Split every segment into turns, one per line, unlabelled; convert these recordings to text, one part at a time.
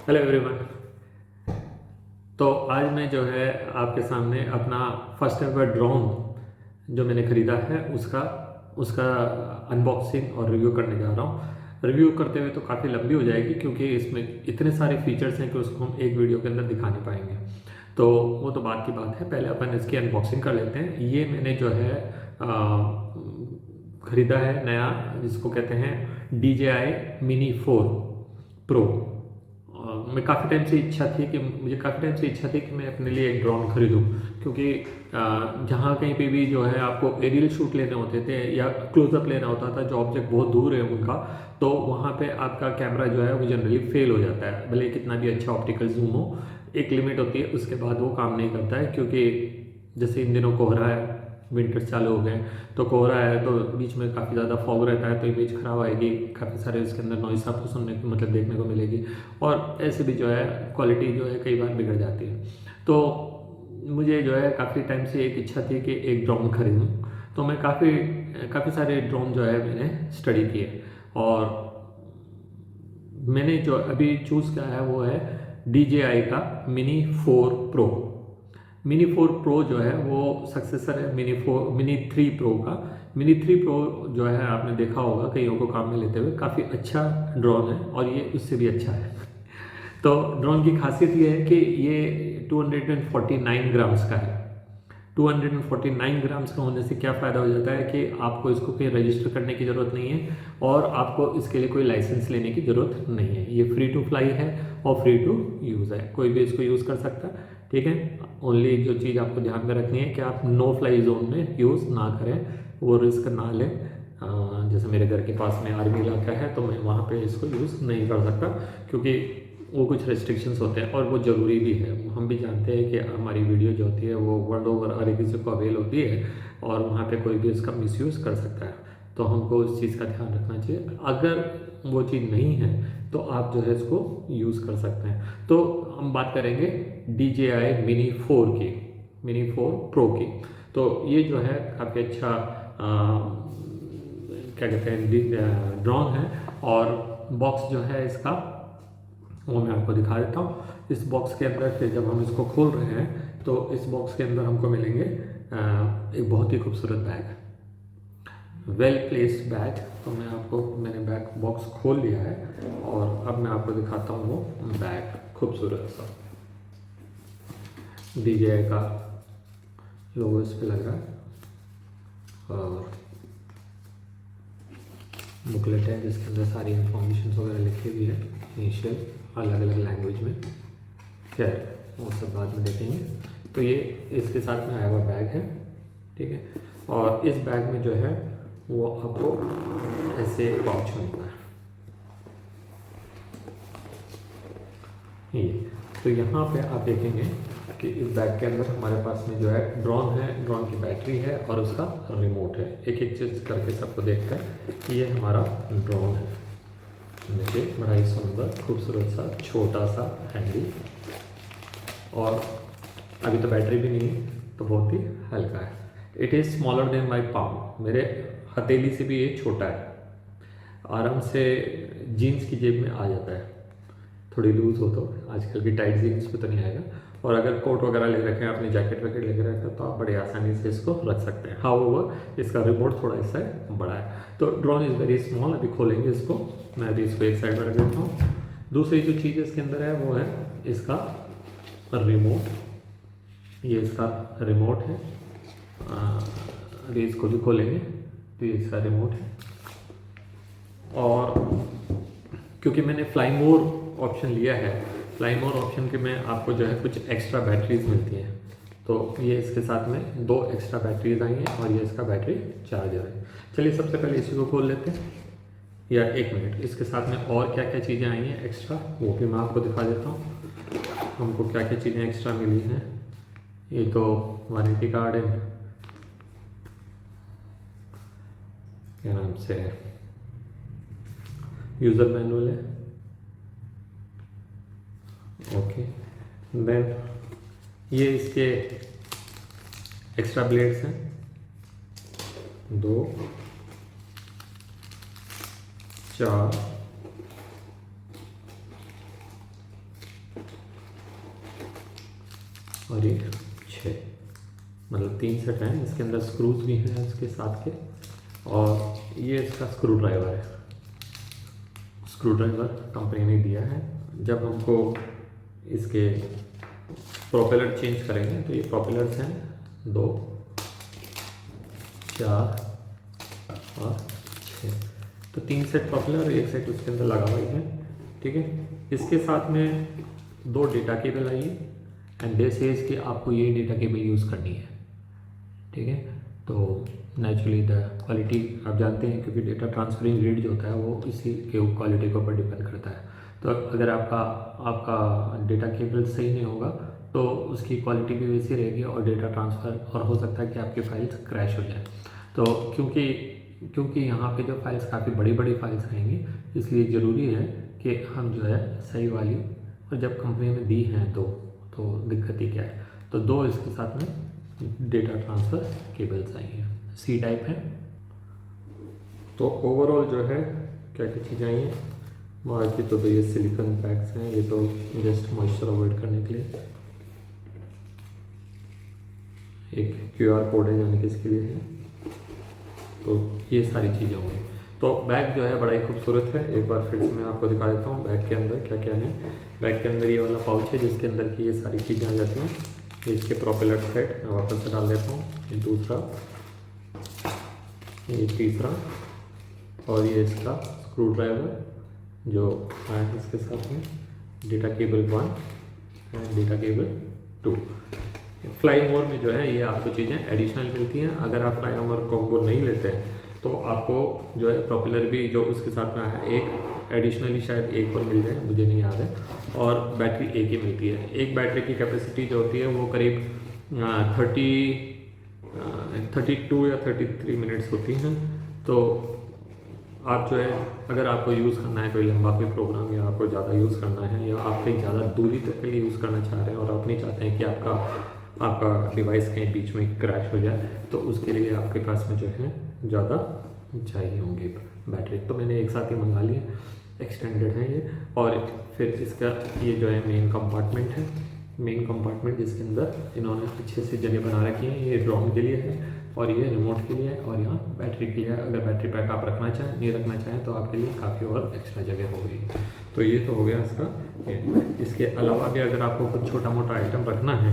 Hello everyone. तो आज मैं जो है आपके सामने अपना फर्स्ट एवर ड्रोन जो मैंने ख़रीदा है उसका उसका अनबॉक्सिंग और रिव्यू करने जा रहा हूँ। रिव्यू करते हुए तो काफ़ी लंबी हो जाएगी क्योंकि इसमें इतने सारे फीचर्स हैं कि उसको हम एक वीडियो के अंदर दिखा नहीं पाएंगे। तो वो तो बात की बात है, पहले अपन इसकी अनबॉक्सिंग कर लेते हैं। ये मैंने जो है ख़रीदा है नया, जिसको कहते हैं DJI Mini 4 Pro। मैं काफ़ी टाइम से इच्छा थी कि मैं अपने लिए एक ड्रोन खरीदूं, क्योंकि जहाँ कहीं पे भी जो है आपको एरियल शूट लेने होते थे या क्लोजअप लेना होता था, जो ऑब्जेक्ट बहुत दूर है उनका, तो वहाँ पे आपका कैमरा जो है वो जनरली फेल हो जाता है। भले कितना भी अच्छा ऑप्टिकल जूम हो, एक लिमिट होती है, उसके बाद वो काम नहीं करता है। क्योंकि जैसे इन दिनों कोहरा है, विंटर्स चालू हो गए, तो कोहरा है तो बीच में काफ़ी ज़्यादा फॉग रहता है, तो इमेज ख़राब आएगी, काफ़ी सारे उसके अंदर नॉइस आपको सुनने को मतलब देखने को मिलेगी, और ऐसे भी जो है क्वालिटी जो है कई बार बिगड़ जाती है। तो मुझे जो है काफ़ी टाइम से एक इच्छा थी कि एक ड्रोन खरीदूँ। तो मैं काफ़ी काफ़ी सारे ड्रोन जो है मैंने स्टडी किए, और मैंने जो अभी चूज़ किया है वो है DJI का Mini 4 Pro। मिनी 4 प्रो जो है वो सक्सेसर है मिनी 3 प्रो का। मिनी 3 प्रो जो है आपने देखा होगा कईयों को काम में लेते हुए, काफ़ी अच्छा ड्रोन है, और ये उससे भी अच्छा है। तो ड्रोन की खासियत ये है कि ये 249 ग्राम्स का है। 249 ग्राम्स का होने से क्या फ़ायदा हो जाता है कि आपको इसको कहीं रजिस्टर करने की ज़रूरत नहीं है, और आपको इसके लिए कोई लाइसेंस लेने की ज़रूरत नहीं है। ये फ्री टू फ्लाई है और फ्री टू यूज़ है, कोई भी इसको यूज़ कर सकता है। ठीक है, ओनली जो चीज़ आपको ध्यान में रखनी है कि आप नो फ्लाई जोन में यूज़ ना करें, वो रिस्क ना लें। जैसे मेरे घर के पास में आर्मी इलाका है, तो मैं वहाँ पे इसको यूज़ नहीं कर सकता, क्योंकि वो कुछ रेस्ट्रिक्शंस होते हैं, और वो ज़रूरी भी है। हम भी जानते हैं कि हमारी वीडियो जो होती है वो वर्ल्ड ओवर हर किसी को अवेल होती है, और वहाँ पे कोई भी इसका मिसयूज़ कर सकता है। तो हमको उस चीज़ का ध्यान रखना चाहिए। अगर वो चीज़ नहीं है तो आप जो है इसको यूज़ कर सकते हैं। तो हम बात करेंगे DJI Mini 4 की, Mini 4 Pro की। तो ये जो है काफ़ी अच्छा क्या कहते हैं ड्रोन है, और बॉक्स जो है इसका वो मैं आपको दिखा देता हूँ। इस बॉक्स के अंदर फिर जब हम इसको खोल रहे हैं तो इस बॉक्स के अंदर हमको मिलेंगे एक बहुत ही खूबसूरत बैग, वेल प्लेस्ड बैग। तो मैंने बैग बॉक्स खोल लिया है, और अब मैं आपको दिखाता हूँ वो बैग, खूबसूरत सा DJI का लोगो इस पे लग रहा है, और बुकलेट है जिसके अंदर सारी इंफॉर्मेशन वगैरह लिखी हुई है इनिशियल अलग अलग लैंग्वेज में। खैर वो सब बाद में देखेंगे। तो ये इसके साथ में आया हुआ बैग है, ठीक है। और इस बैग में जो है वो आपको ऐसे पाउच मिलता है, ये। तो यहाँ पे आप देखेंगे कि इस बैग के अंदर हमारे पास में जो है ड्रोन है, ड्रोन की बैटरी है, और उसका रिमोट है। एक एक चीज़ करके सबको देखते हैं कि ये हमारा ड्रोन है। देखिए बड़ा ही सुंदर खूबसूरत सा छोटा सा हैंडी, और अभी तो बैटरी भी नहीं है, तो बहुत ही हल्का है। It is smaller than my palm, मेरे हथेली से भी ये छोटा है, आराम से जीन्स की जेब में आ जाता है। थोड़ी लूज़ हो तो, आजकल की टाइट जीन्स पे तो नहीं आएगा। और अगर कोट वगैरह ले रखे हैं, अपनी जैकेट वैकेट लेके रखे हैं, तो आप बड़े आसानी से इसको रख सकते हैं। हाउएवर इसका रिमोट थोड़ा इससे बड़ा है। तो ड्रोन इज़ वेरी स्मॉल। अभी खोलेंगे इसको, मैं अभी इसको एक साइड में रख देता हूँ। दूसरी जो चीज़ इसके अंदर है वो है इसका रिमोट। ये इसका रिमोट है। अभी इसको भी खोलेंगे, तो ये इसका रिमोट है। और क्योंकि मैंने फ्लाई मोर ऑप्शन लिया है, फ्लाई मोर ऑप्शन के में आपको जो है कुछ एक्स्ट्रा बैटरीज मिलती हैं। तो ये इसके साथ में 2 एक्स्ट्रा बैटरीज आई हैं, और ये इसका बैटरी चार्जर है। चलिए सबसे पहले इसी को खोल लेते हैं। या एक मिनट, इसके साथ में और क्या क्या चीज़ें आई हैं एक्स्ट्रा, वो भी मैं आपको दिखा देता हूँ हमको क्या क्या चीज़ें एक्स्ट्रा मिली हैं। ये तो वारंटी कार्ड है, क्या नाम से यूज़र मैनुअल है, ओके। देन ये इसके एक्स्ट्रा ब्लेड्स हैं, 2 4 और ये 6, मतलब 3 सेट हैं। इसके अंदर स्क्रूज भी हैं इसके साथ के, और ये इसका स्क्रू ड्राइवर है। स्क्रू ड्राइवर कंपनी ने दिया है। जब हमको इसके प्रोपेलर चेंज करेंगे तो ये प्रोपेलर्स हैं 2, 4 और 6, तो 3 सेट प्रोपेलर और 1 सेट उसके अंदर लगा हुआ है। ठीक है, इसके साथ में 2 डेटा केबल आई है एंड दे सेज कि आपको ये डेटा केबल यूज़ करनी है। ठीक है, तो नेचुरली द क्वालिटी आप जानते हैं, क्योंकि डेटा ट्रांसफरिंग रेट जो होता है वो इसी के क्वालिटी के ऊपर डिपेंड करता है। तो अगर आपका डेटा केबल सही नहीं होगा तो उसकी क्वालिटी भी वैसी रहेगी और डेटा ट्रांसफ़र, और हो सकता है कि आपकी फाइल्स क्रैश हो जाए। तो क्योंकि यहाँ पे जो फाइल्स काफ़ी बड़ी बड़ी फाइल्स रहेंगी, इसलिए ज़रूरी है कि हम जो है सही वाली, और जब कंपनी में दी हैं तो दिक्कत ही क्या है। तो 2 इसके साथ में डेटा ट्रांसफ़र केबल्स आई हैं, C टाइप है। तो ओवरऑल जो है क्या क्या चीज़ें आई हैं बाकी, तो ये सिलिकॉन पैक्स हैं, ये तो जस्ट मॉइस्चर अवॉइड करने के लिए। एक QR कोड है यानी कि इसके लिए है। तो ये सारी चीज़ें होंगी। तो बैग जो है बड़ा ही खूबसूरत है। एक बार फिर से मैं आपको दिखा देता हूँ बैग के अंदर क्या क्या है। बैग के अंदर ये वाला पाउच है जिसके अंदर की ये सारी चीज़ें आ जाती हैं। ये इसके प्रोपेलर सेट मैं वापस से डाल देता हूँ, ये दूसरा, ये तीसरा, और ये इसका स्क्रू ड्राइवर जो है इसके साथ में, data cable 1 and data cable 2। Fly मोर में जो है ये आपको चीज़ें एडिशनल मिलती हैं। अगर आप फ्लाई मोर कॉम्बो नहीं लेते हैं तो आपको जो है प्रोपेलर भी जो उसके साथ में है, एक एडिशनली शायद एक और मिल जाए, मुझे नहीं याद है, और बैटरी एक ही मिलती है। एक बैटरी की कैपेसिटी जो होती है वो करीब 32 या 33 मिनट्स होती हैं। तो आप जो है अगर आपको यूज़ करना है कोई लंबा कोई प्रोग्राम, या आपको ज़्यादा यूज़ करना है, या आप कहीं ज़्यादा दूरी तक के लिए यूज़ करना चाह रहे हैं और आप नहीं चाहते हैं कि आपका डिवाइस कहीं बीच में क्रैश हो जाए, तो उसके लिए आपके पास में जो है ज़्यादा चाहिए होंगे बैटरी। तो मैंने एक साथ ही मंगा लिए, एक्सटेंडेड है ये। और फिर इसका ये जो है मेन कंपार्टमेंट है, मेन कंपार्टमेंट जिसके अंदर इन्होंने अच्छे से जगह बना रखी है। ये रोम के लिए है और ये रिमोट के लिए है और यहाँ बैटरी के लिए है। अगर बैटरी पैक आप रखना चाहें, नहीं रखना चाहें तो आपके लिए काफ़ी और एक्स्ट्रा जगह हो गई। तो ये तो हो गया इसका। इसके अलावा भी अगर आपको कुछ छोटा मोटा आइटम रखना है,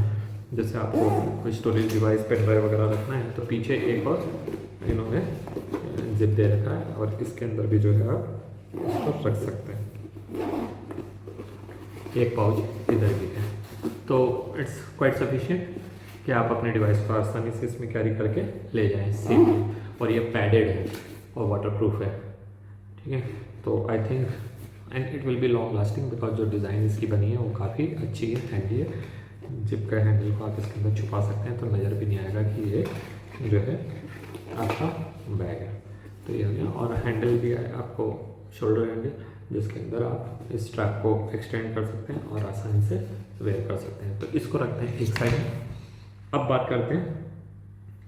जैसे आपको कोई स्टोरेज डिवाइस, पेन ड्राइव वगैरह रखना है, तो पीछे एक और इन्होंने जिप दे रखा है और इसके अंदर भी जो है आप इसको रख सकते हैं। एक पाउच इधर भी है, तो इट्स क्वाइट सफिशिएंट कि आप अपने डिवाइस को आसानी से इसमें कैरी करके ले जाएं सेफली। और ये पैडेड है और वाटरप्रूफ है। ठीक है, तो I think and it will B long lasting, because जो डिज़ाइन इसकी बनी है वो काफ़ी अच्छी है, हैंडी है। जिप का हैंडल को आप इसके अंदर छुपा सकते हैं तो नज़र भी नहीं आएगा कि ये जो है आपका बैग है। तो ये हो गया। और हैंडल भी है आपको, शोल्डर हैंडल, जिसके अंदर आप इस स्ट्रैप को एक्सटेंड कर सकते हैं और आसानी से वेयर कर सकते हैं। तो इसको रखते हैं एक साइड में। अब बात करते हैं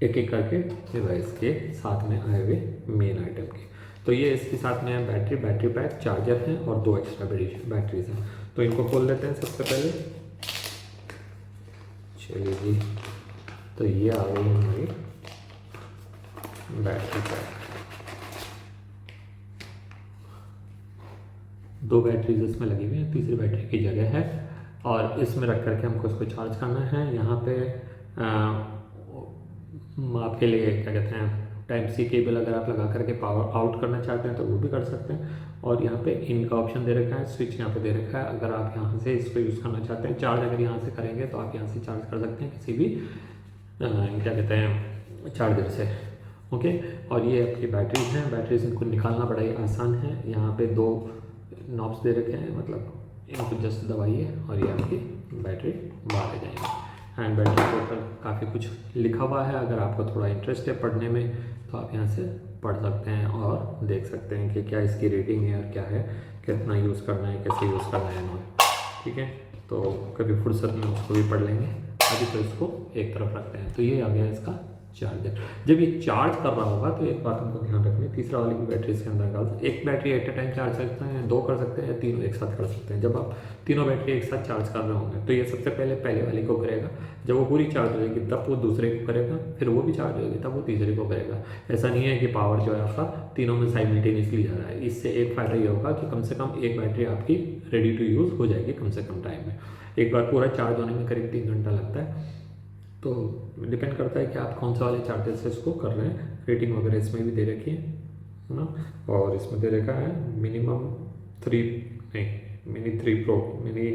एक एक करके डिवाइस के साथ में आए हुए मेन आइटम की। तो ये इसके साथ में बैटरी पैक, चार्जर है और 2 एक्स्ट्रा बैटरीज हैं। तो इनको खोल लेते हैं सबसे पहले। चलिए जी, तो ये आ गई हमारी बैटरी पैक। 2 बैटरीज इसमें लगी हुई हैं, तीसरी बैटरी की जगह है और इसमें रख करके हमको इसको चार्ज करना है। यहाँ पे आपके लिए क्या कहते हैं टाइप सी केबल अगर आप लगा करके पावर आउट करना चाहते हैं तो वो भी कर सकते हैं। और यहाँ पे इन का ऑप्शन दे रखा है, स्विच यहाँ पे दे रखा है। अगर आप यहाँ से इसको यूज़ करना चाहते हैं, चार्ज अगर यहाँ से करेंगे तो आप यहाँ से चार्ज कर सकते हैं किसी भी क्या कहते हैं चार्जर से। ओके, और ये आपकी बैटरीज हैं। बैटरीज इनको निकालना बड़ा ही आसान है। यहाँ पे 2 नॉब्स दे रखे हैं, मतलब इनको जस्ट दबाइए और ये आपकी बैटरी बाहर आ जाएगी। एंड बैटरी के ऊपर काफ़ी कुछ लिखा हुआ है। अगर आपको थोड़ा इंटरेस्ट है पढ़ने में तो आप यहाँ से पढ़ सकते हैं और देख सकते हैं कि क्या इसकी रेटिंग है और क्या है, कितना यूज़ करना है, कैसे यूज़ करना है नॉन। ठीक है, तो कभी फुर्सत में उसको भी पढ़ लेंगे। अभी तो इसको एक तरफ रखते हैं। तो ये आ गया इसका चार्जर। जब ये चार्ज कर रहा होगा तो एक बात हमको ध्यान रखनी है, तीसरा वाली की बैटरी इसके अंदर डाल, एक battery at a time charge कर सकते हैं, 2 कर सकते हैं, या तीनों एक साथ कर सकते हैं। जब आप तीनों बैटरी एक साथ चार्ज कर रहे होंगे तो ये सबसे पहले वाली को करेगा, जब वो पूरी चार्ज हो जाएगी तब वो दूसरे को करेगा, फिर वो भी चार्ज हो जाएगी तब वो तीसरे को करेगा। ऐसा नहीं है कि पावर जो है आपका तीनों में साइमल्टेनियसली जा रहा है। इससे एक फ़ायदा ये होगा कि कम से कम एक बैटरी आपकी रेडी टू यूज़ हो जाएगी कम से कम टाइम में। एक बार पूरा चार्ज होने में करीब 3 घंटा लगता है। तो डिपेंड करता है कि आप कौन सा वाले चार्जर से इसको कर रहे हैं। रेटिंग वगैरह इसमें भी दे रखी है ना, और इसमें दे रखा है मिनिमम 3 नहीं mini 3 pro, mini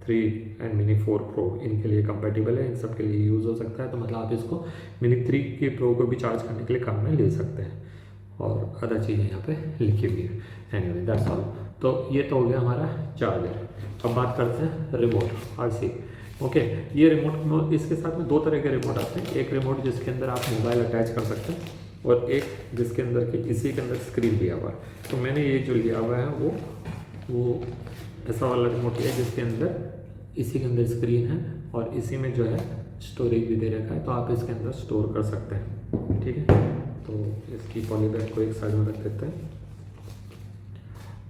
3 and mini 4 pro इनके लिए कंपेटिबल है, इन सब के लिए यूज़ हो सकता है। तो मतलब आप इसको मिनी 3 के प्रो को भी चार्ज करने के लिए काम में ले सकते हैं, और अदर चीज़ें यहाँ पे लिखी हुई है। Anyway that's all. तो ये तो हो गया हमारा चार्जर। अब बात करते हैं रिमोट आरसी। ओके, ये रिमोट, इसके साथ में 2 तरह के रिमोट आते हैं। एक रिमोट जिसके अंदर आप मोबाइल अटैच कर सकते हैं, और एक जिसके अंदर के इसी के अंदर स्क्रीन दिया हुआ है। तो मैंने ये जो लिया हुआ है वो ऐसा वाला रिमोट है जिसके अंदर इसी के अंदर स्क्रीन है, और इसी में जो है स्टोरेज भी दे रखा है, तो आप इसके अंदर स्टोर कर सकते हैं। ठीक है, तो इसकी पॉली बैग को एक साइड में रख देते हैं,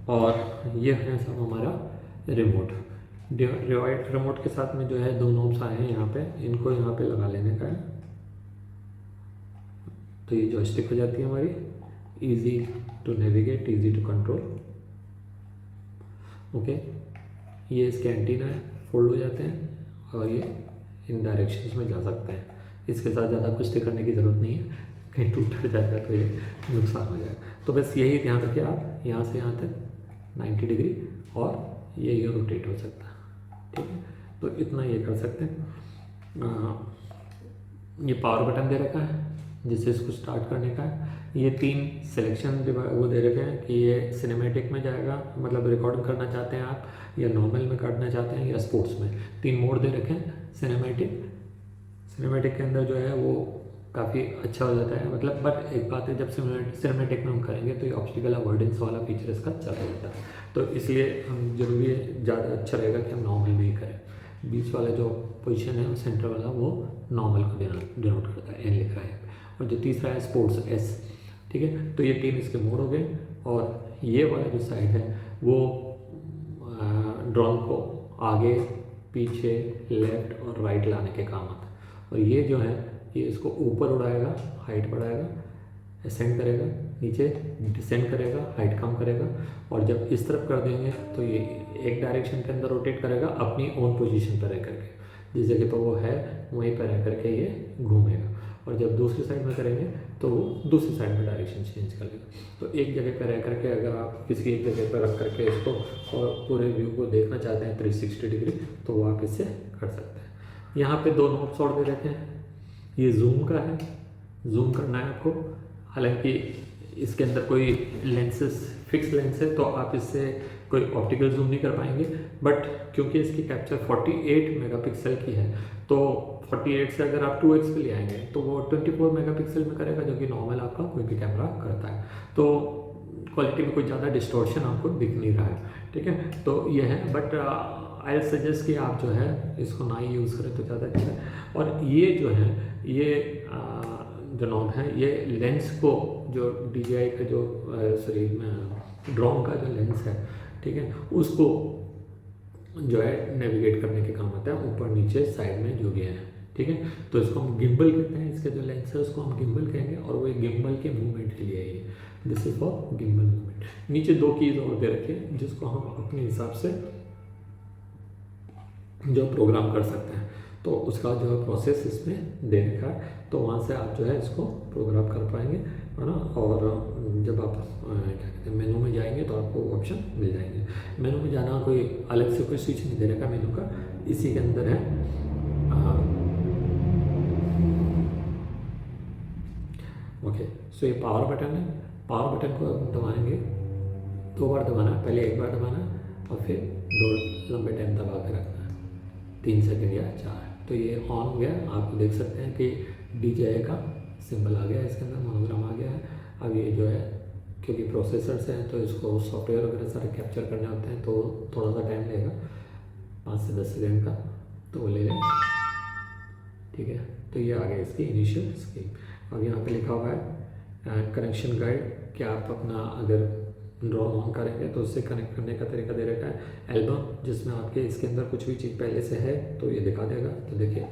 और ये है सब हमारा रिमोट। रिमोट के साथ में जो है 2 नॉब्स आए हैं यहाँ पे, इनको यहाँ पे लगा लेने का है, तो ये जॉयस्टिक हो जाती है हमारी, easy to navigate, easy to control. Okay, ये इसके एंटीना है, फोल्ड हो जाते हैं, और ये इन डायरेक्शंस में जा सकते हैं। इसके साथ ज़्यादा कुछ करने की ज़रूरत नहीं है, कहीं टूट जाएगा तो ये नुकसान हो जाएगा। तो बस यही ध्यान रखिए आप, यहाँ से यहाँ तक 90 डिग्री, और ये रोटेट हो सकता है। ठीक है, तो इतना ये कर सकते हैं। ये पावर बटन दे रखा है जिससे इसको स्टार्ट करने का है। ये 3 सिलेक्शन वो दे रखे हैं कि ये सिनेमैटिक में जाएगा, मतलब रिकॉर्डिंग करना चाहते हैं आप, या नॉर्मल में करना चाहते हैं, या स्पोर्ट्स में। 3 मोड दे रखे हैं। सिनेमैटिक के अंदर जो है वो काफ़ी अच्छा हो जाता है, मतलब बट एक बात है, जब सिनेमैटिक में हम करेंगे तो ये ऑप्टिकल अवॉइडेंस वाला फीचर इसका ज़्यादा होता है, तो इसलिए हम जरूरी है, ज़्यादा अच्छा रहेगा कि हम नॉर्मल में ही करें। बीच वाला जो पोजीशन है सेंटर वाला, वो नॉर्मल को डिनोट करता है, एन लिख रहा है। और जो तीसरा है स्पोर्ट्स, एस। ठीक है, तो ये 3 इसके मोड हो गए, और ये वाला जो साइड है वो ड्रोन को आगे, पीछे, लेफ्ट और राइट लाने के काम आता है। और ये जो है ये इसको ऊपर उड़ाएगा, हाइट बढ़ाएगा, असेंड करेगा, नीचे डिसेंड करेगा, हाइट कम करेगा, और जब इस तरफ कर देंगे तो ये एक डायरेक्शन के अंदर रोटेट करेगा अपनी ओन पोजीशन पर रह करके, जिस जगह पर वो है वहीं पर रह करके ये घूमेगा। और जब दूसरी साइड में करेंगे तो वो दूसरी साइड में डायरेक्शन चेंज कर लेगा। तो एक जगह पर रह करके अगर आप किसी एक जगह पर रख करके इसको और पूरे व्यू को देखना चाहते हैं 360 डिग्री, तो वो आप इससे कर सकते हैं। यहाँ पे 2 नॉब्स और दे रखे हैं। ये जूम का है, जूम करना है आपको, हालांकि इसके अंदर कोई लेंसेस फिक्स लेंस है तो आप इससे कोई ऑप्टिकल जूम नहीं कर पाएंगे, बट क्योंकि इसकी कैप्चर 48 मेगापिक्सल की है, तो 48 से अगर आप 2x पे ले आएंगे तो वो 24 मेगापिक्सल में करेगा, जो कि नॉर्मल आपका कोई भी कैमरा करता है। तो क्वालिटी में कोई ज़्यादा डिस्टॉर्शन आपको दिख नहीं रहा है। ठीक है, तो ये है, बट आई सजेस्ट कि आप जो है इसको ना ही यूज़ करें तो ज़्यादा अच्छा है। और ये जो है ये जो नॉब है, ये लेंस को, जो DJI का जो ड्रोन का जो लेंस है, ठीक है, उसको जो है नेविगेट करने के काम आता है, ऊपर नीचे साइड में जो भी है। ठीक है, तो इसको हम गिम्बल कहते हैं, इसके जो लेंस है उसको हम गिम्बल कहेंगे, और वो गिम्बल के मूवमेंट के लिए है ये, this is for gimbal movement. नीचे 2 कीज और दे रखे हैं जिसको हम अपने हिसाब से जो प्रोग्राम कर सकते हैं, तो उसका जो है प्रोसेस इसमें दे रखा है, तो वहाँ से आप जो है इसको प्रोग्राम कर पाएंगे, है ना। और जब आप क्या कहते हैं मेनू में जाएंगे तो आपको ऑप्शन मिल जाएंगे। मेनू में जाना कोई अलग से कोई स्विच नहीं दे रखा मेनू का, इसी के अंदर है। ओके, सो ये पावर बटन है। पावर बटन को दबाएंगे, 2 बार दबाना है, पहले 1 बार दबाना है और फिर 2 लंबे टाइम दबा के रखना है, 3 सेकंड या 4। तो ये ऑन हो गया, आप देख सकते हैं कि DJI का सिंबल आ गया है, इसके अंदर मोनोग्राम आ गया है। अब ये जो है क्योंकि प्रोसेसर से हैं तो इसको सॉफ्टवेयर वगैरह सारे कैप्चर करने होते हैं, तो थोड़ा सा टाइम लगेगा, 5 से 10 सेकेंड का, तो वो ले लें। ठीक है, तो ये आ गया इसकी इनिशियल स्कीम। अब यहाँ पे लिखा हुआ है कनेक्शन गाइड, कि आप अपना अगर ड्रॉ ऑन करेंगे तो उससे कनेक्ट करने का तरीका दे रखा है। एल्बम, जिसमें आपके इसके अंदर कुछ भी चीज़ पहले से है तो ये दिखा देगा। तो देखिए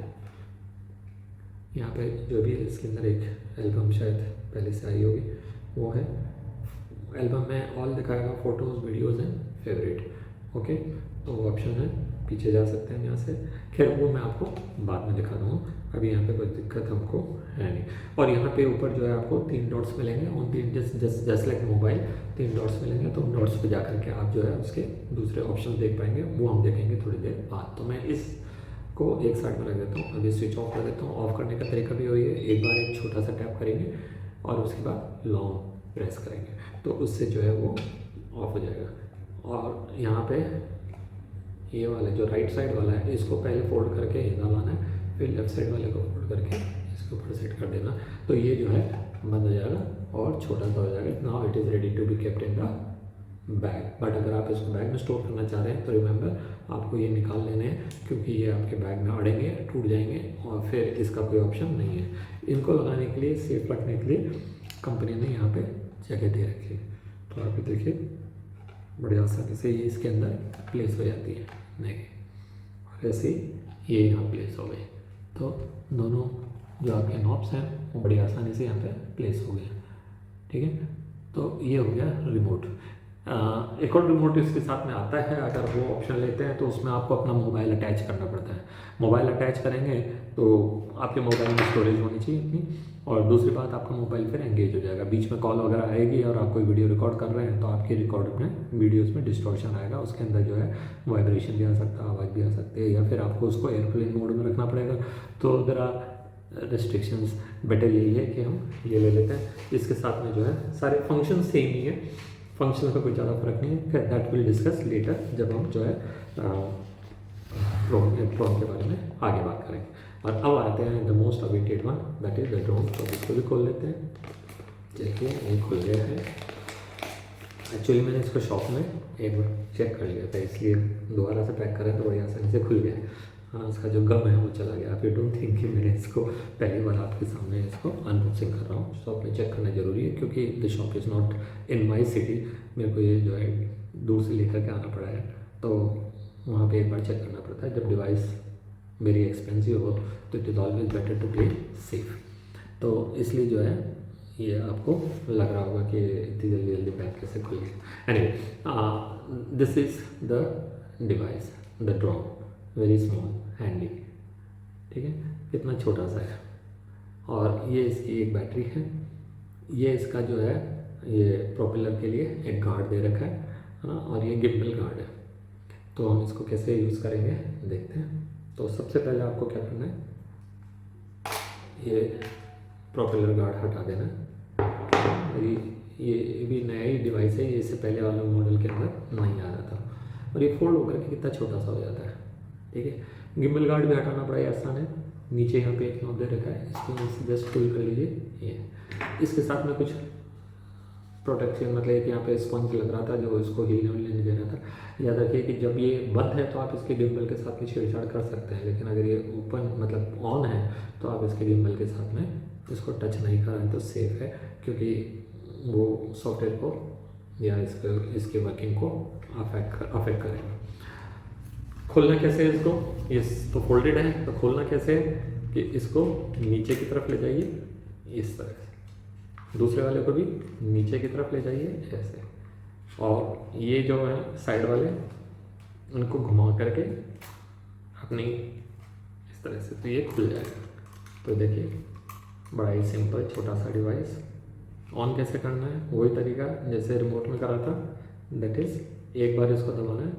यहाँ पे जो भी इसके अंदर एक एल्बम शायद पहले से आई होगी वो है। एल्बम में ऑल दिखाएगा, photos, videos and favourite. Okay, तो वो ऑप्शन है, पीछे जा सकते हैं यहाँ से। खैर वो मैं आपको बाद में दिखा दूँगा, अभी यहाँ पे कोई दिक्कत हमको है नहीं। और यहाँ पे ऊपर जो है आपको 3 डॉट्स मिलेंगे, उन 3 जस्ट लाइक मोबाइल 3 डॉट्स मिलेंगे। तो उन डॉट्स पे जा करके आप जो है उसके दूसरे ऑप्शन देख पाएंगे, वो हम देखेंगे थोड़ी देर बाद। तो मैं इसको एक साइड में रख देता हूँ, अभी स्विच ऑफ कर देता हूँ। ऑफ करने का तरीका भी वही है, एक बार एक छोटा सा टैप करेंगे और उसके बाद लॉन्ग प्रेस करेंगे, तो उससे जो है वो ऑफ हो जाएगा। और यहाँ पे ये वाला जो राइट साइड वाला है, इसको पहले फोल्ड करके इधर लाना है, फिर लेफ्ट साइड वाले को फोल्ड करके इसके ऊपर सेट कर देना, तो ये जो है बंद हो जाएगा और छोटा सा हो जाएगा। Now it is ready to be kept in the bag. But अगर आप इसको बैग में स्टोर करना चाह रहे हैं तो रिमेंबर आपको ये निकाल लेने हैं, क्योंकि ये आपके बैग में अड़ेंगे, टूट जाएंगे और फिर इसका कोई ऑप्शन नहीं है। इनको लगाने के लिए, सेफ रखने के लिए कंपनी ने यहाँ पे जगह दे रखी है। तो आप देखिए बड़े आसानी से ये इसके अंदर प्लेस हो जाती है, नहीं और ऐसे ही ये यहाँ प्लेस हो गई। तो दोनों जो आपके नॉब्स हैं वो बड़ी आसानी से यहाँ पे प्लेस हो गए। ठीक है, तो ये हो गया रिमोट। एक और रिमोट इसके साथ में आता है, अगर वो ऑप्शन लेते हैं तो उसमें आपको अपना मोबाइल अटैच करना पड़ता है। मोबाइल अटैच करेंगे तो आपके मोबाइल में स्टोरेज होनी चाहिए इतनी, और दूसरी बात आपका मोबाइल फिर एंगेज हो जाएगा। बीच में कॉल वगैरह आएगी और आप कोई वीडियो रिकॉर्ड कर रहे हैं तो आपकी रिकॉर्ड में वीडियोस में डिस्टॉर्शन आएगा, उसके अंदर जो है वाइब्रेशन भी आ सकता है, आवाज़ भी आ सकती है, या फिर आपको उसको एयरप्लेन मोड में रखना पड़ेगा। तो देयर आर रेस्ट्रिक्शंस। बेटर यही है कि हम ये ले लेते हैं। इसके साथ में जो है सारे फंक्शन सेम ही है, फंक्शन का कोई ज़्यादा फर्क नहीं है। फिर दैट विल डिस्कस लेटर, जब हम जो है ड्रोन के बारे में आगे बात करेंगे। और अब आते हैं the most awaited one, that is the drone. तो इसको भी खोल लेते हैं। देखिए ये खुल गया है। एक्चुअली मैंने इसको शॉप में एक बार चेक कर लिया था, इसलिए दोबारा से पैक करें तो बड़ी आसानी से खुल गया। हाँ, इसका जो गम है वो चला गया। आप यू डोंट थिंक कि मैंने इसको पहली बार आपके सामने इसको अनबॉक्सिंग कर रहा हूँ। शॉप में चेक करना ज़रूरी है, क्योंकि the shop is not in my city. मेरे को ये जो है दूर से लेकर के आना पड़ा है, तो वहाँ पे एक बार चेक करना पड़ता है। जब डिवाइस वेरी एक्सपेंसिव हो तो it is always better to play safe. तो इसलिए जो है ये आपको लग रहा होगा कि इतनी जल्दी जल्दी पैक कैसे खुल गया। Anyway, this is the device, the drone, very small, handy. ठीक है, कितना छोटा सा है। और ये इसकी एक बैटरी है। ये इसका जो है ये प्रोपेलर के लिए एक गार्ड दे रखा है ना, और ये गिम्बल गार्ड है। तो हम इसको कैसे यूज़ करेंगे देखते हैं। तो सबसे पहले आपको क्या करना है, ये प्रोपेलर गार्ड हटा देना है। ये भी नया ही डिवाइस है, ये इससे पहले वाले मॉडल के अंदर नहीं आ रहा था। और ये फोल्ड होकर के कितना छोटा सा हो जाता है। ठीक है, गिम्बल गार्ड भी हटाना बड़ा आसान है। नीचे यहाँ पे एक नॉब दे रखा है, इसको जस्ट पुल कर लीजिए। ये इसके साथ में कुछ प्रोटेक्शन, मतलब कि यहाँ पे स्पंज लग रहा था जो इसको हिलने विलने नहीं दे रहा था। याद रखिए कि जब ये बंद है तो आप इसके गिम्बल के साथ में छेड़छाड़ कर सकते हैं, लेकिन अगर ये ओपन मतलब ऑन है तो आप इसके गिम्बल के साथ में इसको टच नहीं कर रहे हैं तो सेफ है, क्योंकि वो सॉफ्टवेयर को या इसके वर्किंग को अफेक्ट करेगा। खोलना कैसे है इसको, ये तो फोल्डेड है, तो खोलना कैसे है कि इसको नीचे की तरफ ले जाइए इस तरह से, दूसरे वाले को भी नीचे की तरफ ले जाइए ऐसे, और ये जो है साइड वाले उनको घुमा करके अपनी इस तरह से, तो ये खुल जाएगा। तो देखिए बड़ा ही सिंपल छोटा सा डिवाइस। ऑन कैसे करना है, वही तरीका जैसे रिमोट में करा था, दैट इज़ एक बार इसको दबाना है,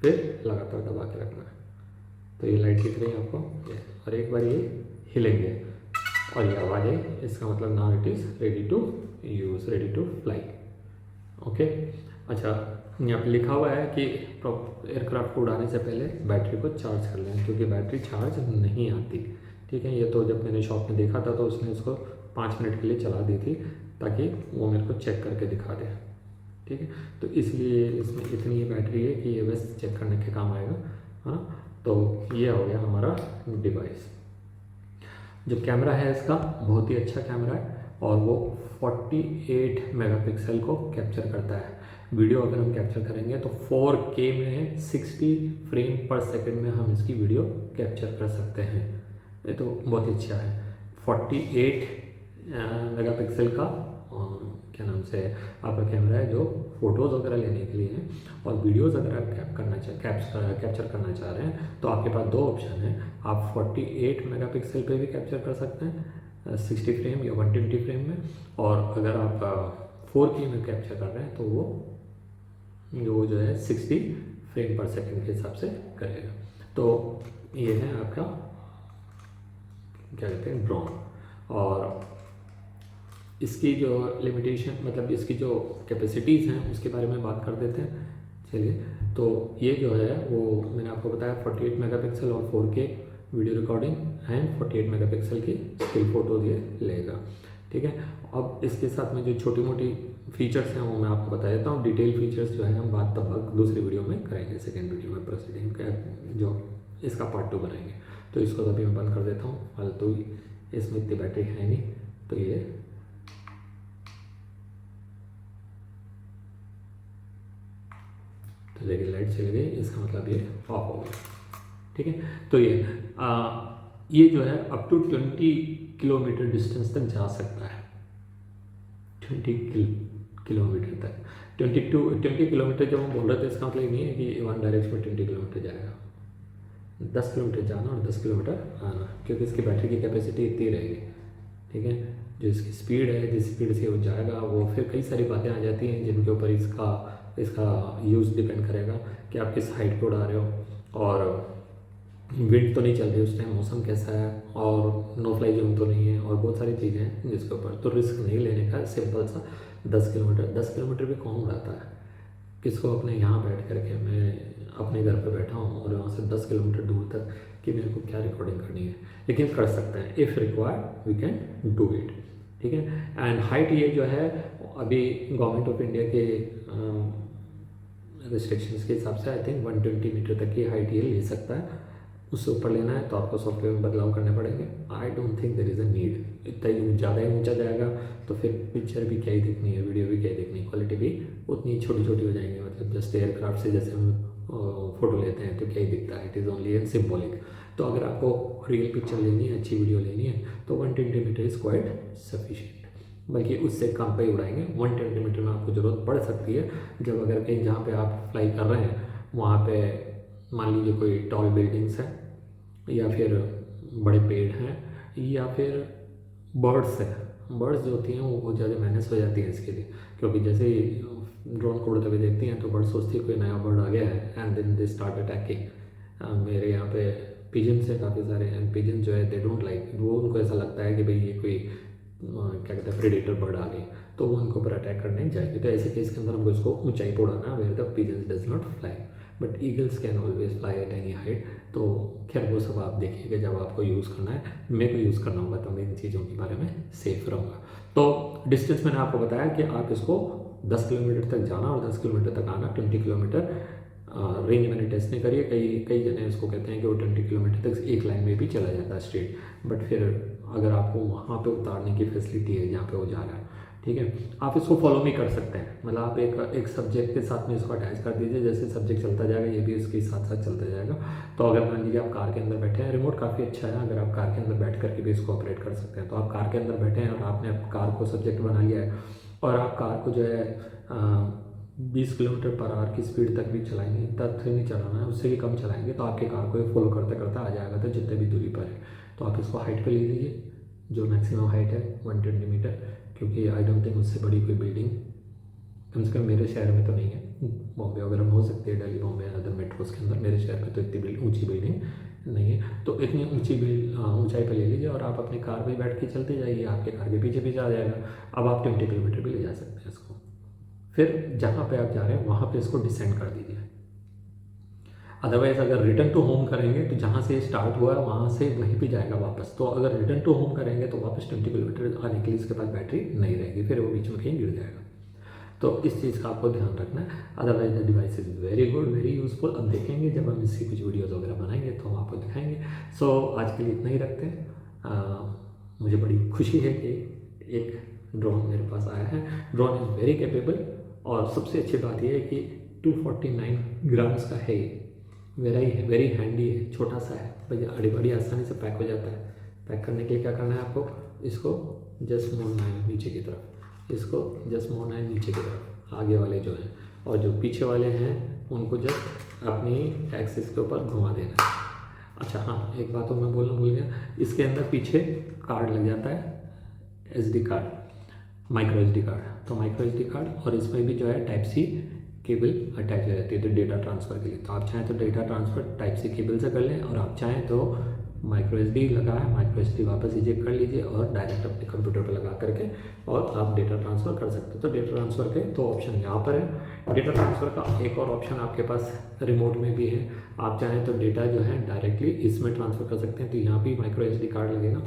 फिर लगातार दबा के रखना है। तो ये लाइट दिख रही है आपको, और एक बार ये हिलेंगे और ये आवाज़ है, इसका मतलब now it is ready to use, ready to fly. Okay, अच्छा यहाँ पे लिखा हुआ है कि एयरक्राफ्ट को उड़ाने से पहले बैटरी को चार्ज कर लें, क्योंकि बैटरी चार्ज नहीं आती। ठीक है, ये तो जब मैंने शॉप में देखा था तो उसने इसको 5 मिनट के लिए चला दी थी, ताकि वो मेरे को चेक करके दिखा दे। ठीक है, तो इसलिए इसमें इतनी ही बैटरी है कि ये बस चेक करने के काम आएगा। हाँ, तो ये हो गया हमारा डिवाइस। जो कैमरा है इसका बहुत ही अच्छा कैमरा है और वो 48 मेगापिक्सल को कैप्चर करता है। वीडियो अगर हम कैप्चर करेंगे तो 4K में 60 फ्रेम पर सेकंड में हम इसकी वीडियो कैप्चर कर सकते हैं। ये तो बहुत ही अच्छा है। 48 मेगापिक्सल का क्या नाम से आपका कैमरा है जो फ़ोटोज़ वगैरह लेने के लिए है। और वीडियोज़ अगर आप कैप्चर करना चाह रहे हैं तो आपके पास दो ऑप्शन हैं। आप 48 मेगापिक्सल पे भी कैप्चर कर सकते हैं 60 फ्रेम या 120 फ्रेम में, और अगर आप 4K में कैप्चर कर रहे हैं तो वो जो है 60 फ्रेम पर सेकंड के हिसाब से करेगा। तो ये है आपका क्या कहते हैं ड्रोन। और इसकी जो लिमिटेशन मतलब इसकी जो कैपेसिटीज़ हैं उसके बारे में बात कर देते हैं। चलिए, तो ये जो है वो मैंने आपको बताया 48 मेगापिक्सल और 4K video recording and 48 megapixel की स्टिल फोटोज ये लेगा। ठीक है, अब इसके साथ में जो छोटी मोटी फीचर्स हैं वो मैं आपको बता देता हूँ। डिटेल फीचर्स जो है हम बात तब दूसरी वीडियो में करेंगे, सेकेंड वीडियो में प्रोसीडिंग का जो इसका पार्ट 2 बनाएंगे। तो इसको तो अभी मैं बंद कर देता हूँ, फालतू ही इसमें इतनी बैटरी है नहीं। तो ये तो लेकिन लाइट चली गई, इसका मतलब ये ऑफ हो गया। ठीक है, तो ये जो है अप टू 20 किलोमीटर डिस्टेंस तक जा सकता है। 20 किलोमीटर तक 20 किलोमीटर जब हम बोल रहे थे इसका मतलब नहीं है कि वन डायरेक्शन में 20 किलोमीटर जाएगा। 10 किलोमीटर जाना और 10 किलोमीटर आना, क्योंकि इसकी बैटरी की कैपेसिटी इतनी रहेगी। ठीक है, जो इसकी स्पीड है जिस स्पीड से वो जाएगा वो फिर कई सारी बातें आ जाती हैं जिनके ऊपर इसका यूज़ डिपेंड करेगा कि आप किस हाइट पे उड़ा रहे हो, और विंड तो नहीं चल रही उस टाइम, मौसम कैसा है, और नो फ्लाई जोन तो नहीं है, और बहुत सारी चीज़ें हैं जिसके ऊपर तो रिस्क नहीं लेने का। सिंपल सा 10 किलोमीटर भी कौन उड़ाता है। किसको अपने यहाँ बैठ करके, मैं अपने घर पे बैठा हूँ और वहाँ से 10 किलोमीटर दूर तक कि मेरे को क्या रिकॉर्डिंग करनी है, लेकिन कर सकते हैं। If required we can do it. ठीक है, एंड हाइट ये जो है अभी गवर्नमेंट ऑफ इंडिया के रिस्ट्रिक्शंस के हिसाब से आई थिंक 120 मीटर तक की हाइट ये ले सकता है। उससे ऊपर लेना है तो आपको सॉफ्टवेयर में बदलाव करने पड़ेंगे। I don't think there is a need. इतना ही ज़्यादा ही ऊंचा जाएगा तो फिर पिक्चर भी क्या ही दिखनी है, वीडियो भी क्या ही दिखनी है, क्वालिटी भी उतनी छोटी छोटी हो जाएंगी। मतलब जस्ट एयरक्राफ्ट से जैसे हम फोटो लेते हैं तो क्या ही दिखता है, it is only an symbolic. तो अगर आपको रियल पिक्चर लेनी है, अच्छी वीडियो लेनी है तो 120 मीटर इज़ क्वाइट सफिशिएंट। बल्कि उससे कम पे ही उड़ाएंगे। 120 मीटर में आपको ज़रूरत पड़ सकती है जब अगर कहीं जहाँ पे आप फ्लाई कर रहे हैं वहाँ पे मान लीजिए कोई टॉल बिल्डिंग्स है, या फिर बड़े पेड़ हैं, या फिर बर्ड्स हैं। बर्ड्स जो होती हैं वो बहुत ज़्यादा मैनेज हो जाती हैं इसके लिए, क्योंकि जैसे ही ड्रोन को उड़ते हुए देखती हैं तो बर्ड सोचती है कोई नया बर्ड आ गया है and then they start attacking. मेरे यहाँ पे पिजन्स है काफ़ी सारे, एंड पिजन जो है दे डोंट लाइक, वो उनको ऐसा लगता है कि भाई ये कोई क्या कहते हैं प्रेडेटर बर्ड आ गई, तो वो उनको ऊपर अटैक करने जाएगी। तो ऐसे केस के अंदर हमको इसको ऊंचाई पर उड़ाना, where the pigeons does not fly, but eagles can always fly at any height. तो खैर वो सब आप देखिएगा जब आपको यूज़ करना है। मेरे को यूज़ करना होगा तो मैं इन चीज़ों के बारे में सेफ रहूँगा। तो डिस्टेंस मैंने आपको बताया कि आप इसको 10 किलोमीटर तक जाना और 10 किलोमीटर तक आना। 20 किलोमीटर रेंज मैंने टेस्ट नहीं करी है। कई जने इसको कहते हैं कि वो 20 किलोमीटर तक एक लाइन में भी चला जाता है स्ट्रेट, बट फिर अगर आपको वहाँ पे उतारने की फैसिलिटी है जहाँ पे वो जा रहा है, ठीक है, आप इसको फॉलो भी कर सकते हैं। मतलब आप एक सब्जेक्ट के साथ में इसको अटैच कर दीजिए, जैसे सब्जेक्ट चलता जाएगा ये भी इसके साथ साथ चलता जाएगा। तो अगर मान लीजिए आप कार के अंदर बैठे हैं, रिमोट काफ़ी अच्छा है, अगर आप कार के अंदर बैठ करके भी इसको ऑपरेट कर सकते हैं। तो आप कार के अंदर बैठे हैं और आपने कार को सब्जेक्ट बना लिया है और आप कार को जो है 20 किलोमीटर पर आवर की स्पीड तक भी चलाएंगे, इतना नहीं चलाना है, उससे भी कम चलाएंगे तो आपके कार को फॉलो करते करते आ जाएगा। तो जितने भी दूरी पर है तो आप इसको हाइट पे ले लीजिए, जो मैक्सिमम हाइट है 120 मीटर, क्योंकि आई डोंट थिंक उससे बड़ी कोई बिल्डिंग कम से कम मेरे शहर में तो नहीं है। बॉम्बे वगैरह में हो सकती है, दिल्ली बॉम्बे अदर मेट्रोज के अंदर, मेरे शहर में तो इतनी ऊंची बिल्डिंग नहीं है। तो इतनी ऊंचाई पे ले लीजिए और आप अपनी कार में बैठ के चलते जाइए, आपके कार के पीछे पीछे आ जाएगा। अब आप 20 किलोमीटर भी ले जा सकते हैं इसको। फिर जहाँ पे आप जा रहे हैं वहाँ पे इसको डिसेंड कर दीजिए। अदरवाइज अगर रिटर्न टू होम करेंगे तो जहाँ से स्टार्ट हुआ है वहाँ से वहीं पे जाएगा वापस। तो अगर रिटर्न टू होम करेंगे तो वापस 20 किलोमीटर आने के लिए इसके पास बैटरी नहीं रहेगी, फिर वो बीच में कहीं गिर जाएगा। तो इस चीज़ का आपको ध्यान रखना है। Otherwise the device is very good, very useful. अब देखेंगे जब हम इसकी कुछ वीडियोज़ वगैरह बनाएंगे तो हम आपको दिखाएंगे। सो आज के लिए इतना ही रखते हैं। मुझे बड़ी खुशी है कि एक ड्रोन मेरे पास आया है। ड्रोन इज़ वेरी कैपेबल और सबसे अच्छी बात यह है कि 249 ग्राम्स का है ये, वेरी हैंडी है, छोटा सा है, बड़ी आसानी से पैक हो जाता है। पैक करने के लिए क्या करना है आपको, इसको जस्ट मोड़ना है नीचे की तरफ, इसको जस्ट मोड़ना है नीचे की तरफ, आगे वाले जो हैं, और जो पीछे वाले हैं उनको जस्ट अपनी एक्सिस के ऊपर घुमा देना है। अच्छा हाँ, एक बात और मैं बोलना भूल गया, इसके अंदर पीछे कार्ड लग जाता है, SD card, micro SD card. तो माइक्रो SD कार्ड और इसमें भी जो है टाइप C केबल अटैच हो जाती है तो डेटा ट्रांसफ़र के लिए। तो आप चाहें तो data transfer type C cable से कर लें, और आप चाहें तो माइक्रो SD लगा है, माइक्रो SD वापस इजेक्ट कर लीजिए और डायरेक्ट अपने कंप्यूटर पर लगा करके और आप डेटा ट्रांसफ़र कर सकते हो। तो डेटा ट्रांसफ़र के दो ऑप्शन यहाँ पर है। डेटा ट्रांसफ़र का एक और ऑप्शन आपके पास रिमोट में भी है, आप चाहें तो डेटा जो है डायरेक्टली इसमें ट्रांसफ़र कर सकते हैं। तो यहाँ भी माइक्रो SD कार्ड लगेगा,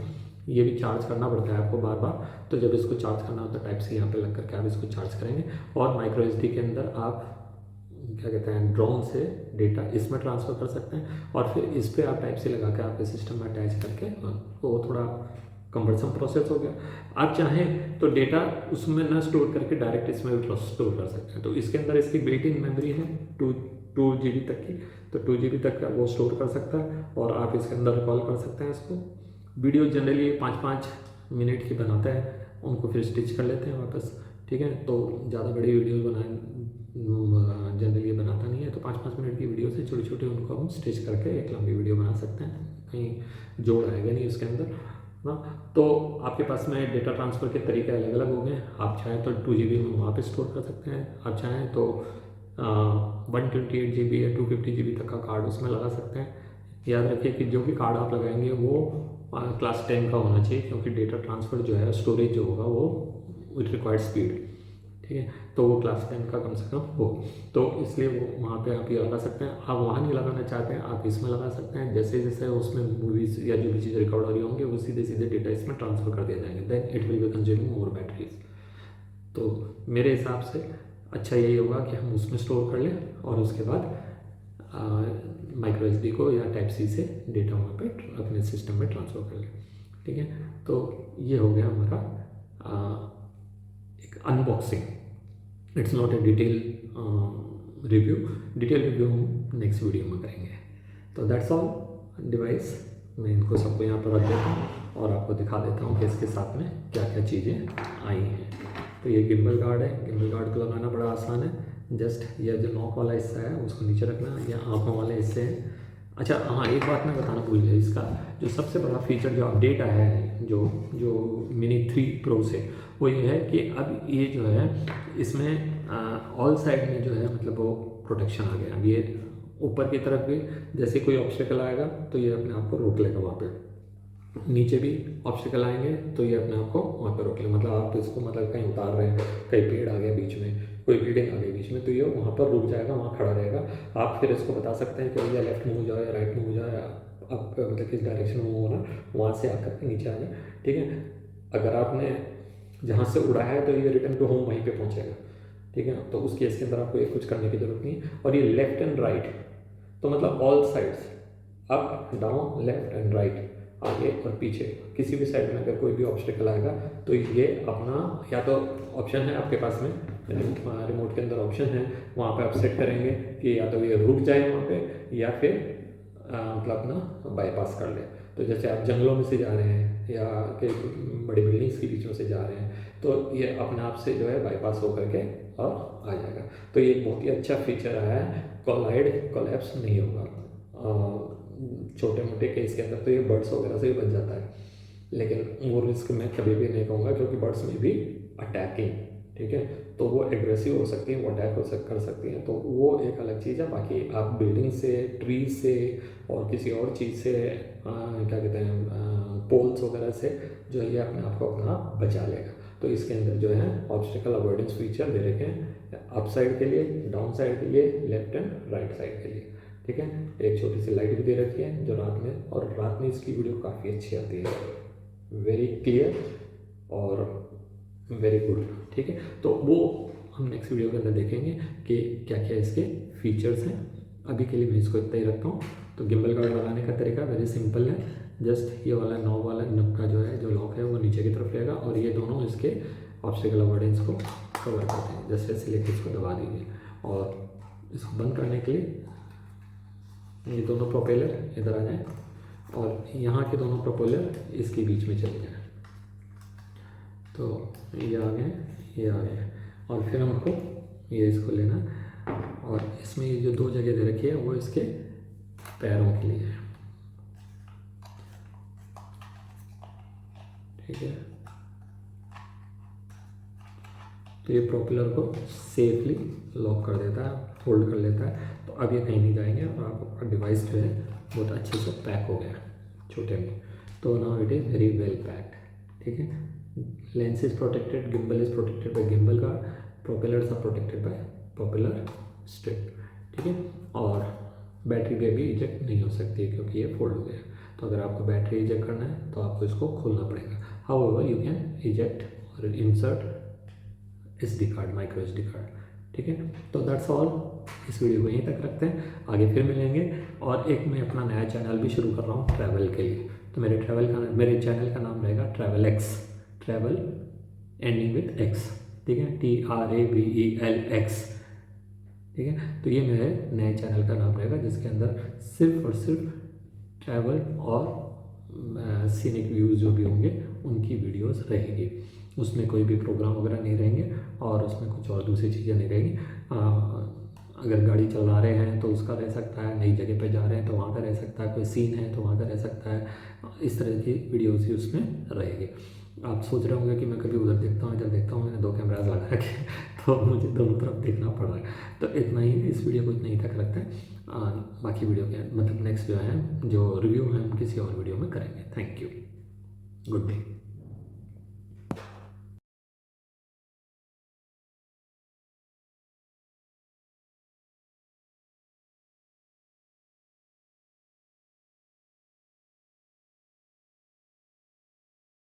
ये भी चार्ज करना पड़ता है आपको बार बार। तो जब इसको चार्ज करना होता है टाइप C यहाँ पे लग करके आप इसको चार्ज करेंगे, और माइक्रो SD के अंदर आप क्या कहते हैं ड्रोन से डेटा इसमें ट्रांसफ़र कर सकते हैं, और फिर इस पर आप टाइप C लगा के आपके सिस्टम में अटैच करके, वो थोड़ा कम्बरसम प्रोसेस हो गया। आप चाहें तो डेटा उसमें ना स्टोर करके डायरेक्ट इसमें भी स्टोर कर सकते हैं। तो इसके अंदर इसकी बिल्ट इन मेमोरी है 2 GB तक की, तो 2 GB तक का वो स्टोर कर सकता है, और आप इसके अंदर रिकॉल कर सकते हैं इसको। वीडियो जनरली 5-5 मिनट की बनाता है, उनको फिर स्टिच कर लेते हैं वापस, ठीक है। तो ज़्यादा बड़ी वीडियो जनरली बनाता नहीं है, तो 5-5 मिनट की वीडियो से छोटे छोटे उनको हम स्टिच करके एक लंबी वीडियो बना सकते हैं, कहीं जोड़ आएगा नहीं उसके अंदर ना। तो आपके पास में डेटा ट्रांसफ़र के तरीके अलग अलग हो गए। आप चाहें तो 2 GB में वहाँ पे स्टोर कर सकते हैं, आप चाहें तो 128 GB या 250 GB तक का कार्ड उसमें लगा सकते हैं। याद रखिए कि जो भी कार्ड आप लगाएंगे वो क्लास 10 का होना चाहिए, क्योंकि डेटा ट्रांसफ़र जो है स्टोरेज जो होगा वो विथ रिक्वायर्ड स्पीड, ठीक है, तो वो क्लास 10 का कम से कम हो। तो इसलिए वो वहाँ पे आप ये लगा सकते हैं। आप वहाँ नहीं लगाना चाहते हैं आप इसमें लगा सकते हैं। जैसे जैसे उसमें मूवीज़ या जो भी चीज़ें रिकॉर्ड हो रही होंगे वो सीधे सीधे डेटा इसमें ट्रांसफ़र कर दिया जाएंगे, then it will be consuming more batteries. तो मेरे हिसाब से अच्छा यही होगा कि हम उसमें स्टोर कर लें, और उसके बाद माइक्रो SD को या टाइप C से डेटा वहाँ पे अपने सिस्टम में ट्रांसफ़र कर लें, ठीक है। तो ये हो गया हमारा एक unboxing. It's not a detail review हम नेक्स्ट वीडियो में करेंगे। तो दैट्स ऑल डिवाइस, मैं इनको सबको यहाँ पर रख देता हूँ और आपको दिखा देता हूँ कि इसके साथ में क्या क्या चीज़ें आई हैं। तो ये गिम्बल गार्ड है, गिम्बल गार्ड को लगाना बड़ा आसान है, जस्ट ये जो नॉक वाला हिस्सा है उसको नीचे रखना, या आँखों वाले हिस्से हैं। अच्छा हाँ, एक बात मैं बताना भूल गया, इसका जो सबसे बड़ा फीचर जो अपडेट आया है जो मिनी 3 प्रो से, वो ये है कि अब ये जो है इसमें ऑल साइड में जो है मतलब वो प्रोटेक्शन आ गया। अब ये ऊपर की तरफ भी जैसे कोई ऑब्स्टेकल आएगा तो ये अपने आप को रोक लेगा वहाँ पे, नीचे भी ऑब्स्टेकल आएंगे तो ये अपने आप को वहाँ पे रोक लेगा। मतलब आप इसको मतलब कहीं उतार रहे हैं, कहीं पेड़ आ गया बीच में, कोई बिल्डिंग आ गई बीच में, तो ये वहाँ पर रुक जाएगा, वहाँ खड़ा रहेगा। आप फिर इसको बता सकते हैं कि भैया लेफ्ट में हो जाए या राइट में हो जाए, आप मतलब किस डायरेक्शन में होना, वहाँ से आकर के नीचे आ जाए, ठीक है। अगर आपने जहाँ से उड़ा है तो ये रिटर्न टू होम वहीं पे पहुँचेगा, ठीक है। तो उस केस के अंदर आपको कुछ करने की जरूरत नहीं है। और ये लेफ्ट एंड राइट, तो मतलब all sides, up down left and right, आगे और पीछे, किसी भी साइड में अगर कोई भी ऑब्स्टेकल आएगा तो ये अपना, या तो ऑप्शन है आपके पास में रिमोट के अंदर ऑप्शन है, वहाँ पे आप सेट करेंगे कि या तो ये रुक जाए वहाँ पे, या फिर मतलब अपना बाईपास कर ले। तो जैसे आप जंगलों में से जा रहे हैं या कि बड़ी बिल्डिंग्स के बीचों से जा रहे हैं, तो ये अपने आप से जो है बाईपास होकर के और आ जाएगा। तो ये बहुत ही अच्छा फीचर आया है, कोलाइड कोलैप्स नहीं होगा। छोटे मोटे केस के अंदर तो ये बर्ड्स वगैरह से भी बच जाता है, लेकिन वो रिस्क मैं कभी भी नहीं कहूँगा, क्योंकि बर्ड्स में भी अटैकिंग, ठीक है, तो वो एग्रेसिव हो सकती हैं, वो अटैक कर सकती हैं, तो वो एक अलग चीज़ है। बाकी आप बिल्डिंग से, ट्री से और किसी और चीज़ से क्या कहते हैं पोल्स वगैरह से जो है ये अपने आप को अपना बचा लेगा। तो इसके अंदर जो है ऑब्स्टेकल अवॉइडेंस फीचर दे रखे हैं, अप साइड के लिए, डाउन साइड के लिए, लेफ्ट एंड राइट साइड के लिए, ठीक है। एक छोटी सी लाइट भी दे रखी है जो रात में, और रात में इसकी वीडियो काफ़ी अच्छी आती है, वेरी क्लियर और वेरी गुड, ठीक है। तो वो हम नेक्स्ट वीडियो के अंदर देखेंगे कि क्या क्या इसके फीचर्स हैं। अभी के लिए मैं इसको इतना ही रखता हूँ। तो गिम्बल गार्ड लगाने का तरीका वेरी सिंपल है। जस्ट ये वाला नॉब वाला नब का जो है जो लॉक है वो नीचे की तरफ रहेगा और ये दोनों इसके ऑब्स्टिकल अवॉइडेंस को कवर करते हैं। जैसे ऐसे लेके इसको दबा दीजिए और इसको बंद करने के लिए ये दोनों प्रोपेलर इधर आ जाएं और यहाँ के दोनों प्रोपेलर इसके बीच में चले जाएं। तो ये आ गए और फिर हमको ये इसको लेना और इसमें ये जो दो जगह दे रखी है वो इसके पैरों के लिए है, ठीक है। तो ये प्रोपेलर को सेफली लॉक कर देता है, होल्ड कर लेता है। तो अब ये कहीं नहीं जाएंगे और आपका डिवाइस जो है बहुत अच्छे से पैक हो गया छोटे में। तो now it is very well packed, ठीक है। Lens is protected, gimbal is protected by gimbal guard, propellers are protected by propeller strip, ठीक है। और बैटरी भी अभी इजेक्ट नहीं हो सकती है क्योंकि ये फोल्ड हो गया। तो अगर आपको बैटरी इजेक्ट करना है तो आपको इसको खोलना पड़ेगा। हाउएवर यू कैन इजेक्ट और insert SD card, micro SD card, ठीक है। तो दैट्स ऑल, इस वीडियो को यहीं तक रखते हैं, आगे फिर मिलेंगे। और एक मैं अपना नया चैनल भी शुरू कर रहा हूँ ट्रैवल के लिए। तो मेरे चैनल का नाम रहेगा TravelX, travel ending with X, ठीक है, TRAVELX, ठीक है। तो ये मेरे नए चैनल का नाम रहेगा जिसके अंदर सिर्फ और सिर्फ ट्रैवल और सीनिक व्यूज़ जो भी होंगे उनकी वीडियोस रहेगी। उसमें कोई भी प्रोग्राम वगैरह नहीं रहेंगे और उसमें कुछ और दूसरी चीज़ें नहीं रहेंगी। अगर गाड़ी चला रहे हैं तो उसका रह सकता है, नई जगह पे जा रहे हैं तो वहाँ का रह सकता है, कोई सीन है तो वहाँ का रह सकता है। इस तरह की वीडियोस ही उसमें रहेगी। आप सोच रहे होंगे कि मैं कभी उधर देखता हूँ इधर देखता हूँ, मैंने 2 कैमराज लगा रखे तो मुझे दोनों तरफ देखना पड़ रहा है। तो इतना ही इस वीडियो को इतना ही तक रखते हैं। बाकी वीडियो के मतलब नेक्स्ट जो है जो रिव्यू है हम किसी और वीडियो में करेंगे। Thank you, good day.